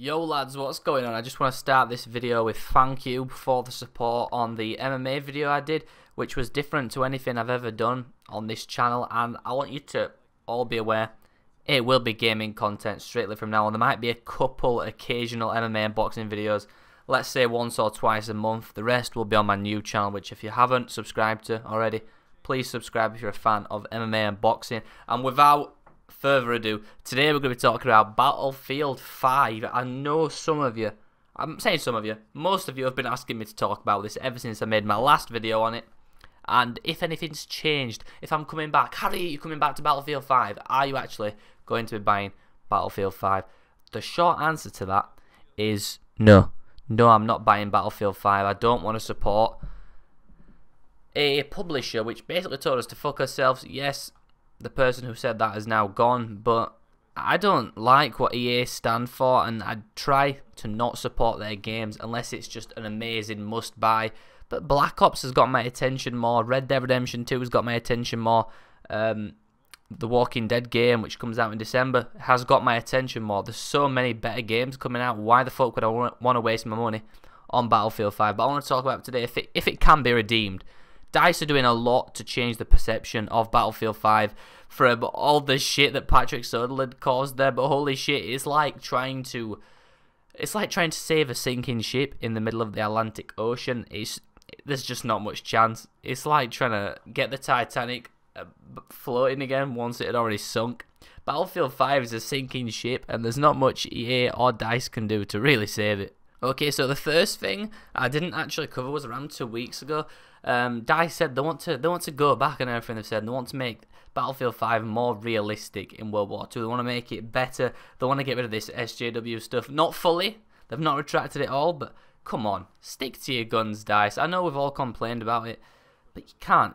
Yo lads, what's going on? I just want to start this video with thank you for the support on the MMA video I did, which was different to anything I've ever done on this channel, and I want you to all be aware it will be gaming content strictly from now on. There might be a couple occasional MMA and boxing videos, let's say once or twice a month. The rest will be on my new channel, which if you haven't subscribed to already, please subscribe if you're a fan of MMA and boxing. And without further ado, today we're going to be talking about Battlefield 5. I know some of you, I'm saying some of you, most of you have been asking me to talk about this ever since I made my last video on it. And if anything's changed, if I'm coming back, Harry, are you coming back to Battlefield 5? Are you actually going to be buying Battlefield 5? The short answer to that is no. No, I'm not buying Battlefield 5. I don't want to support a publisher which basically told us to fuck ourselves. Yes, the person who said that is now gone, but I don't like what EA stand for, and I try to not support their games unless it's just an amazing must-buy. But Black Ops has got my attention more. Red Dead Redemption 2 has got my attention more. The Walking Dead game, which comes out in December, has got my attention more. There's so many better games coming out. Why the fuck would I want to waste my money on Battlefield 5? But I want to talk about today if it can be redeemed. DICE are doing a lot to change the perception of Battlefield 5 from all the shit that Patrick Sutherland caused there. But holy shit, it's like trying to save a sinking ship in the middle of the Atlantic Ocean. There's just not much chance. It's like trying to get the Titanic floating again once it had already sunk. Battlefield 5 is a sinking ship, and there's not much EA or DICE can do to really save it. Okay, so the first thing I didn't actually cover was around 2 weeks ago. DICE said they want to go back on everything they've said. They want to make Battlefield 5 more realistic in World War II. They want to make it better. They want to get rid of this SJW stuff. Not fully. They've not retracted it all, but come on, stick to your guns, DICE. I know we've all complained about it, but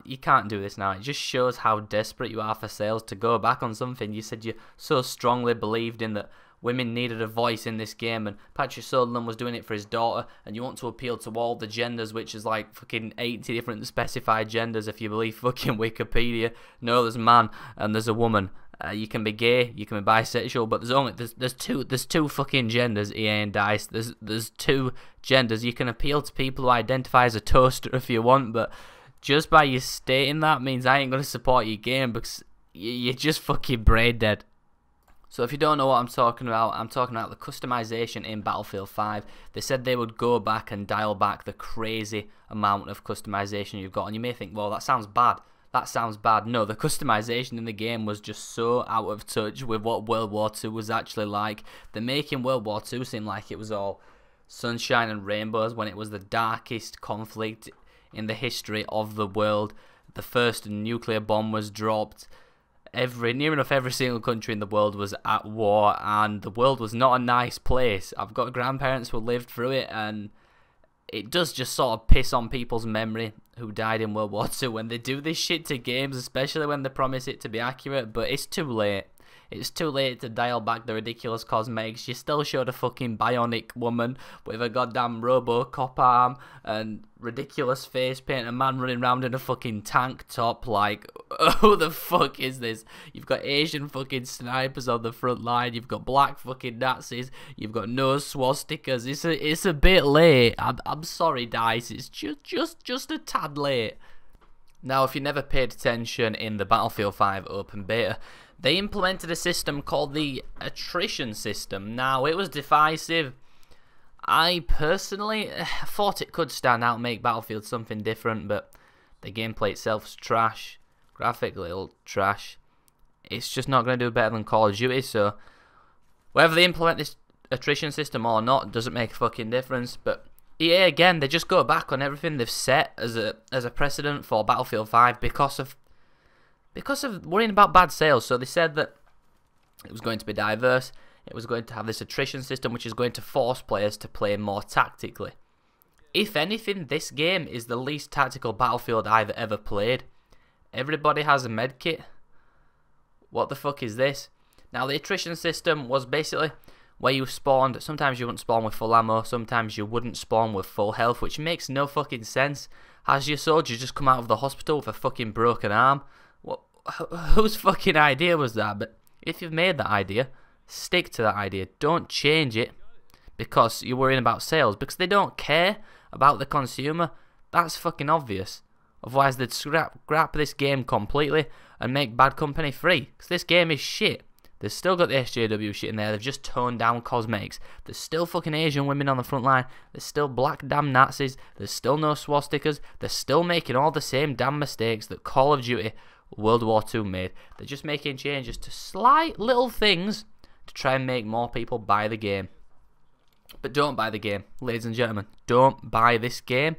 you can't do this now. It just shows how desperate you are for sales to go back on something you said you so strongly believed in, that women needed a voice in this game, and Patrick Sutherland was doing it for his daughter, and you want to appeal to all the genders, which is like fucking 80 different specified genders if you believe fucking Wikipedia. No, there's a man and there's a woman. You can be gay, you can be bisexual, but there's two fucking genders, EA and DICE. There's two genders. You can appeal to people who identify as a toaster if you want, but just by you stating that means I ain't gonna support your game, because you're just fucking brain dead. So if you don't know what I'm talking about the customization in Battlefield 5. They said they would go back and dial back the crazy amount of customization you've got, and you may think, well, that sounds bad. That sounds bad. No, the customization in the game was just so out of touch with what World War II was actually like. They're making World War II seem like it was all sunshine and rainbows when it was the darkest conflict in the history of the world. The first nuclear bomb was dropped. Near enough every single country in the world was at war, and the world was not a nice place. I've got grandparents who lived through it, and it does just sort of piss on people's memory who died in World War II when they do this shit to games, especially when they promise it to be accurate. But it's too late. It's too late to dial back the ridiculous cosmetics. You still showed a fucking bionic woman with a goddamn Robocop arm and ridiculous face paint, a man running around in a fucking tank top. Like, who the fuck is this? You've got Asian fucking snipers on the front line. You've got black fucking Nazis. You've got no swastikas. It's a bit late. I'm sorry, DICE. It's just a tad late. Now, if you never paid attention in the Battlefield 5 open beta, they implemented a system called the attrition system. Now, it was divisive. I personally thought it could stand out and make Battlefield something different, but the gameplay itself is trash. Graphically, trash. It's just not going to do better than Call of Duty, so whether they implement this attrition system or not doesn't make a fucking difference. But EA, again, they just go back on everything they've set as a precedent for Battlefield 5 because of worrying about bad sales. So they said that it was going to be diverse, it was going to have this attrition system which is going to force players to play more tactically. If anything, this game is the least tactical Battlefield I've ever played. Everybody has a medkit. What the fuck is this? Now, the attrition system was basically where you spawned. Sometimes you wouldn't spawn with full ammo, sometimes you wouldn't spawn with full health, which makes no fucking sense. Has your soldier just come out of the hospital with a fucking broken arm? Whose fucking idea was that? But if you've made that idea, stick to that idea. Don't change it because you're worrying about sales, because they don't care about the consumer. That's fucking obvious. Otherwise they'd scrap this game completely and make Bad Company free, because this game is shit. They've still got the SJW shit in there. They've just toned down cosmetics. There's still fucking Asian women on the front line. There's still black damn Nazis. There's still no swastikas. They're still making all the same damn mistakes that Call of Duty World War II made. They're just making changes to slight little things to try and make more people buy the game. But don't buy the game, ladies and gentlemen. Don't buy this game.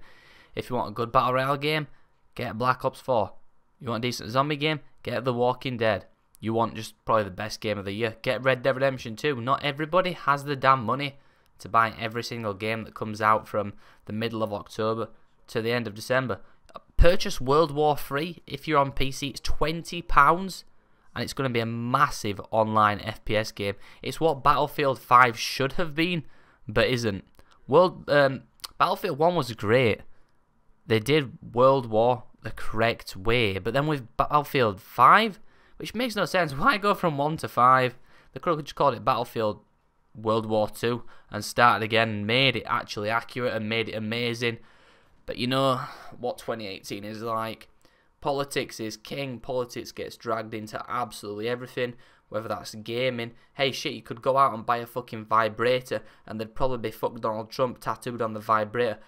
If you want a good Battle Royale game, get Black Ops 4. You want a decent zombie game, get The Walking Dead. You want just probably the best game of the year, get Red Dead Redemption 2. Not everybody has the damn money to buy every single game that comes out from the middle of October to the end of December. Purchase World War 3 if you're on PC. It's £20 and it's going to be a massive online FPS game. It's what Battlefield 5 should have been, but isn't. Battlefield 1 was great. They did World War the correct way, but then with Battlefield 5, which makes no sense. Why go from 1 to 5? They could have just called it Battlefield World War 2 and started again and made it actually accurate and made it amazing. But you know what 2018 is like. Politics is king. Politics gets dragged into absolutely everything, whether that's gaming. Hey shit, you could go out and buy a fucking vibrator and there'd probably be fuck Donald Trump tattooed on the vibrator.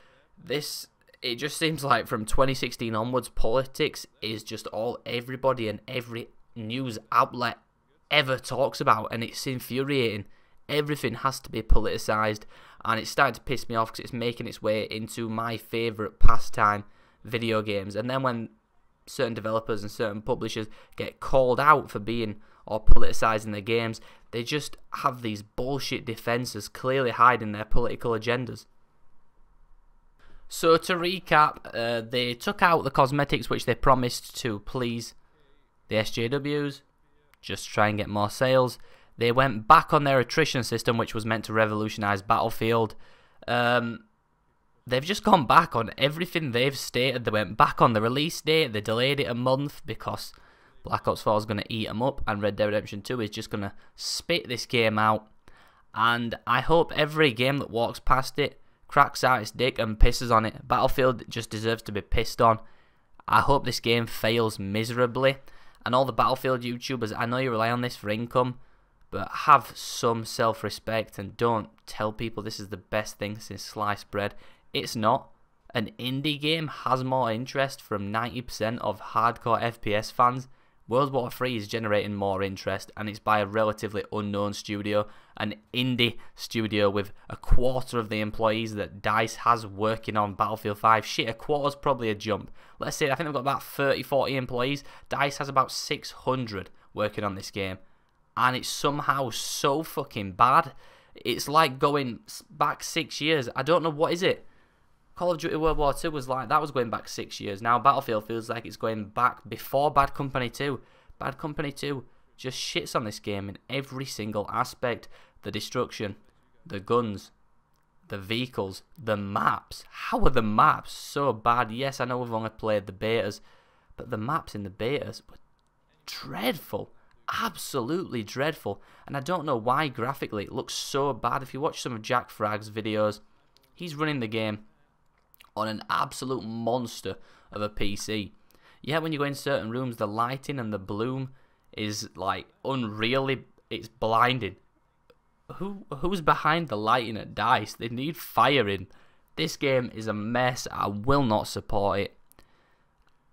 It just seems like from 2016 onwards, politics is just all everybody and every news outlet ever talks about, and it's infuriating. Everything has to be politicised, and it's starting to piss me off because it's making its way into my favourite pastime, video games. And then when certain developers and certain publishers get called out for being or politicising their games, they just have these bullshit defences clearly hiding their political agendas. So to recap, they took out the cosmetics which they promised to please the SJWs, just try and get more sales. They went back on their attrition system, which was meant to revolutionise Battlefield. They've just gone back on everything they've stated. They went back on the release date. They delayed it a month because Black Ops 4 is going to eat them up, and Red Dead Redemption 2 is just going to spit this game out. And I hope every game that walks past it cracks out its dick and pisses on it. Battlefield just deserves to be pissed on. I hope this game fails miserably. And all the Battlefield YouTubers, I know you rely on this for income, but have some self-respect and don't tell people this is the best thing since sliced bread. It's not. An indie game has more interest from 90% of hardcore FPS fans. World War 3 is generating more interest, and it's by a relatively unknown studio, an indie studio with a quarter of the employees that DICE has working on Battlefield 5. Shit, a quarter's probably a jump. Let's say, I think they've got about 30-40 employees. DICE has about 600 working on this game, and it's somehow so fucking bad. It's like going back 6 years. I don't know, what is it? Call of Duty World War 2 was like, that was going back 6 years. Now Battlefield feels like it's going back before Bad Company 2. Bad Company 2 just shits on this game in every single aspect. The destruction, the guns, the vehicles, the maps. How are the maps so bad? Yes, I know we've only played the betas, but the maps in the betas were dreadful. Absolutely dreadful. And I don't know why graphically it looks so bad. If you watch some of Jack Fragg's videos, he's running the game on an absolute monster of a PC. Yeah, when you go in certain rooms, the lighting and the bloom is like unreally, it's blinding. Who's behind the lighting at DICE? They need firing. This game is a mess. I will not support it.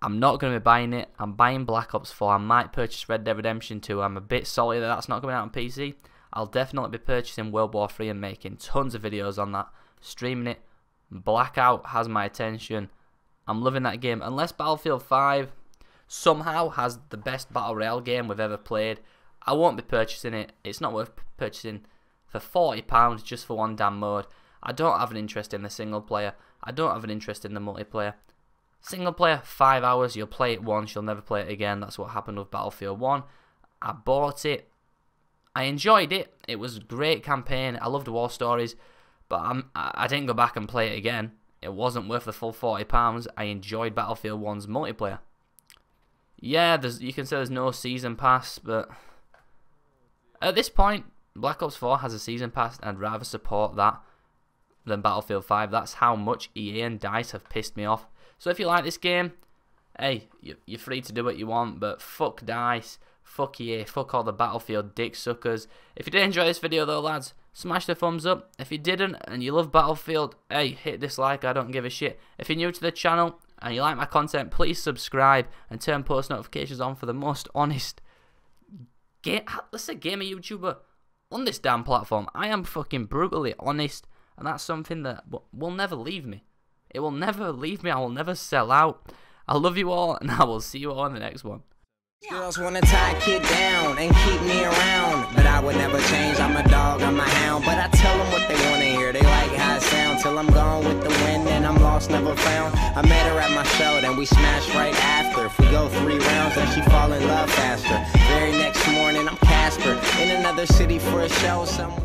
I'm not going to be buying it. I'm buying Black Ops 4. I might purchase Red Dead Redemption 2. I'm a bit salty that that's not coming out on PC. I'll definitely be purchasing World War 3 and making tons of videos on that, streaming it. Blackout has my attention. I'm loving that game. Unless Battlefield 5 somehow has the best Battle Royale game we've ever played, I won't be purchasing it. It's not worth purchasing for £40 just for one damn mode. I don't have an interest in the single player. I don't have an interest in the multiplayer. Single player, 5 hours, you'll play it once, you'll never play it again. That's what happened with Battlefield 1. I bought it. I enjoyed it. It was a great campaign. I loved war stories. But I didn't go back and play it again. It wasn't worth the full £40. I enjoyed Battlefield 1's multiplayer. Yeah, you can say there's no season pass, but at this point, Black Ops 4 has a season pass, and I'd rather support that than Battlefield 5. That's how much EA and DICE have pissed me off. So if you like this game, hey, you're free to do what you want, but fuck DICE, fuck EA, fuck all the Battlefield dick suckers. If you did enjoy this video though, lads, smash the thumbs up. If you didn't and you love Battlefield, hey, hit dislike, I don't give a shit. If you're new to the channel and you like my content, please subscribe and turn post notifications on for the most honest let's say gamer YouTuber on this damn platform. I am fucking brutally honest, and that's something that will never leave me. It will never leave me. I will never sell out. I love you all, and I will see you all in the next one. Girls wanna tie a kid down and keep me around, but I would never change. I'm a dog, I'm a hound, but I tell them what they wanna hear. They like how it sounds till I'm gone with the wind and I'm lost, never found. I met her at my show, then we smashed right after. If we go 3 rounds, then she fall in love faster. Very next morning, I'm Casper in another city for a show somewhere.